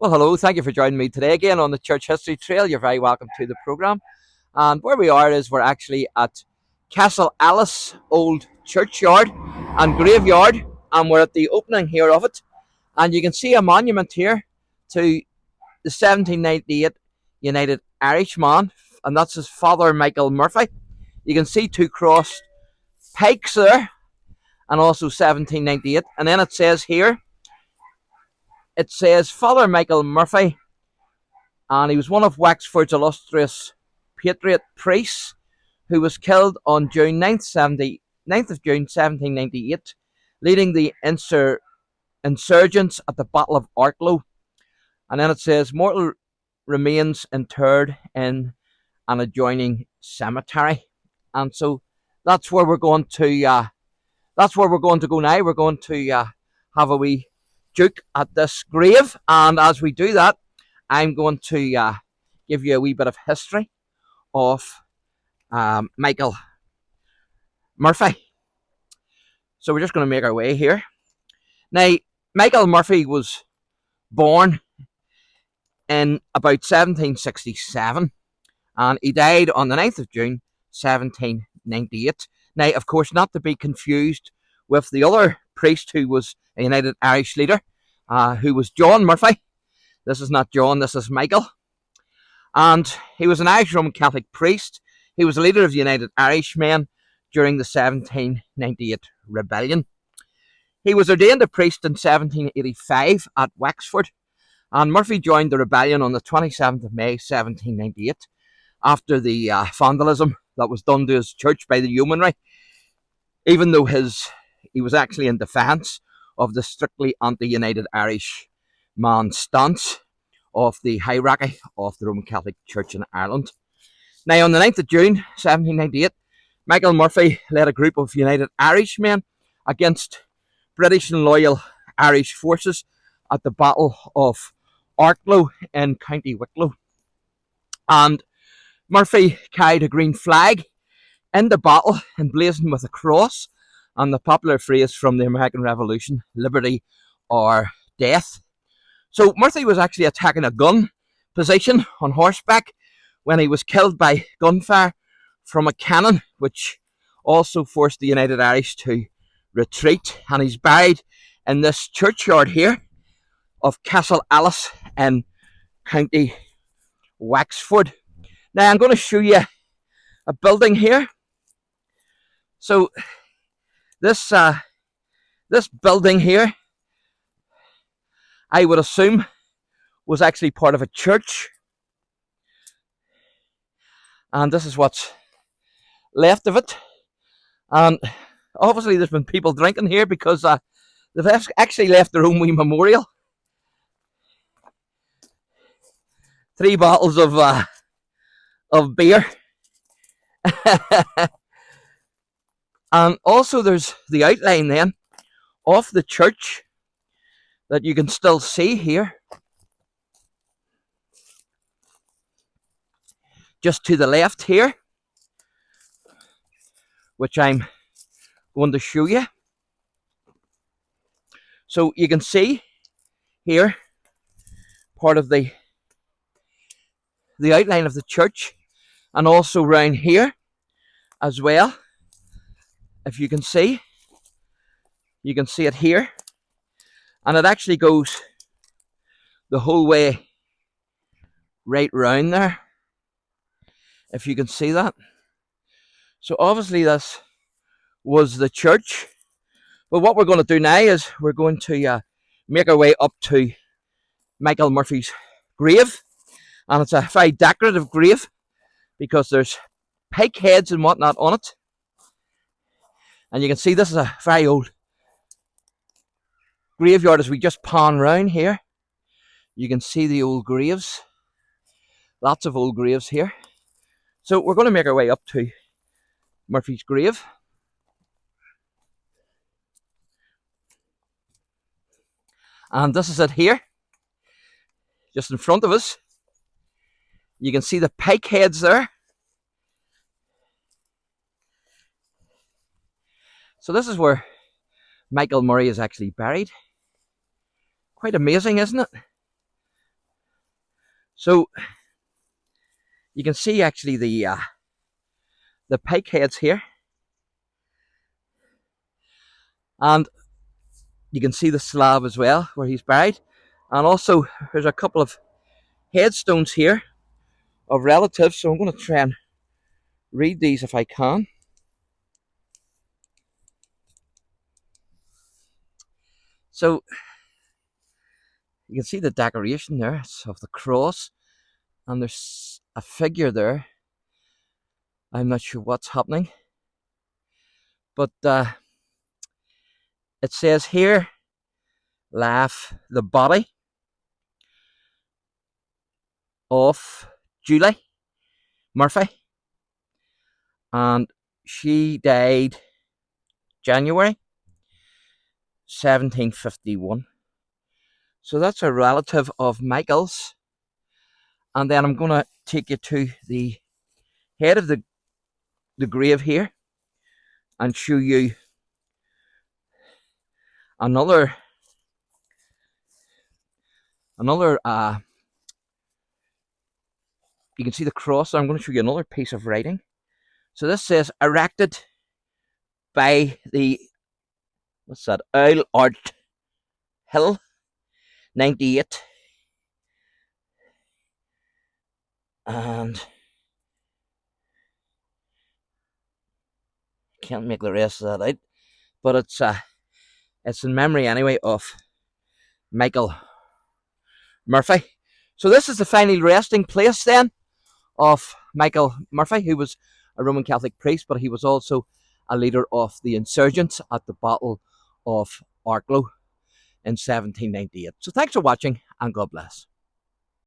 Well, hello. Thank you for joining me today again on the Church History Trail. You're very welcome to the programme. And where we are is we're actually at Castle Alice Old Churchyard and Graveyard, and we're at the opening here of it. And you can see a monument here to the 1798 United Irishman, and that's his father, Michael Murphy. You can see two crossed pikes there, and also 1798. And then it says Father Michael Murphy, and he was one of Wexford's illustrious patriot priests who was killed on June 9th of June 1798, leading the insurgents at the Battle of Arklow. And then it says mortal remains interred in an adjoining cemetery. And so that's where we're going to. That's where we're going to go now. We're going to have a wee duke at this grave, and as we do that, I'm going to give you a wee bit of history of Michael Murphy. So we're just going to make our way here. Now, Michael Murphy was born in about 1767, and he died on the 9th of June 1798. Now, of course, not to be confused with the other priest who was a United Irish leader, who was John Murphy. This is not John, this is Michael. And he was an Irish Roman Catholic priest. He was a leader of the United Irishmen during the 1798 rebellion. He was ordained a priest in 1785 at Wexford, and Murphy joined the rebellion on the 27th of May 1798 after the vandalism that was done to his church by the yeomanry, even though he was actually in defence of the strictly anti-United Irish man stance of the hierarchy of the Roman Catholic Church in Ireland. Now, on the 9th of June 1798, Michael Murphy led a group of United Irishmen against British and loyal Irish forces at the Battle of Arklow in County Wicklow. And Murphy carried a green flag in the battle, emblazoned with a cross and the popular phrase from the American Revolution, liberty or death. So Murphy was actually attacking a gun position on horseback when he was killed by gunfire from a cannon, which also forced the United Irish to retreat. And he's buried in this churchyard here of Castle Alice in County Wexford. Now I'm going to show you a building here. So this building here, I would assume, was actually part of a church, and this is what's left of it. And obviously there's been people drinking here because they've actually left their own wee memorial. 3 bottles of beer. And also there's the outline then of the church that you can still see here, just to the left here, which I'm going to show you. So you can see here part of the outline of the church, and also round here as well. If you can see it here, and it actually goes the whole way right round there, if you can see that. So obviously this was the church. But what we're going to do now is we're going to make our way up to Michael Murphy's grave, and it's a very decorative grave because there's pike heads and whatnot on it. And you can see this is a very old graveyard. As we just pan round here, you can see the old graves. Lots of old graves here. So we're going to make our way up to Murphy's grave. And this is it here, just in front of us. You can see the pike heads there. So this is where Michael Murray is actually buried. Quite amazing, isn't it? So you can see actually the pike heads here, and you can see the slab as well where he's buried, and also there's a couple of headstones here of relatives. So I'm going to try and read these if I can. So you can see the decoration there of the cross, and there's a figure there. I'm not sure what's happening, but it says here, laugh the body of Julie Murphy, and she died January 1751. So that's a relative of Michael's. And then I'm going to take you to the head of the grave here and show you another you can see the cross. I'm going to show you another piece of writing. So this says, erected by the, what's that, Owl Art Hill, 98. And can't make the rest of that out, but it's in memory anyway of Michael Murphy. So this is the final resting place then of Michael Murphy, who was a Roman Catholic priest, but he was also a leader of the insurgents at the Battle of Arklow in 1798. So thanks for watching, and God bless.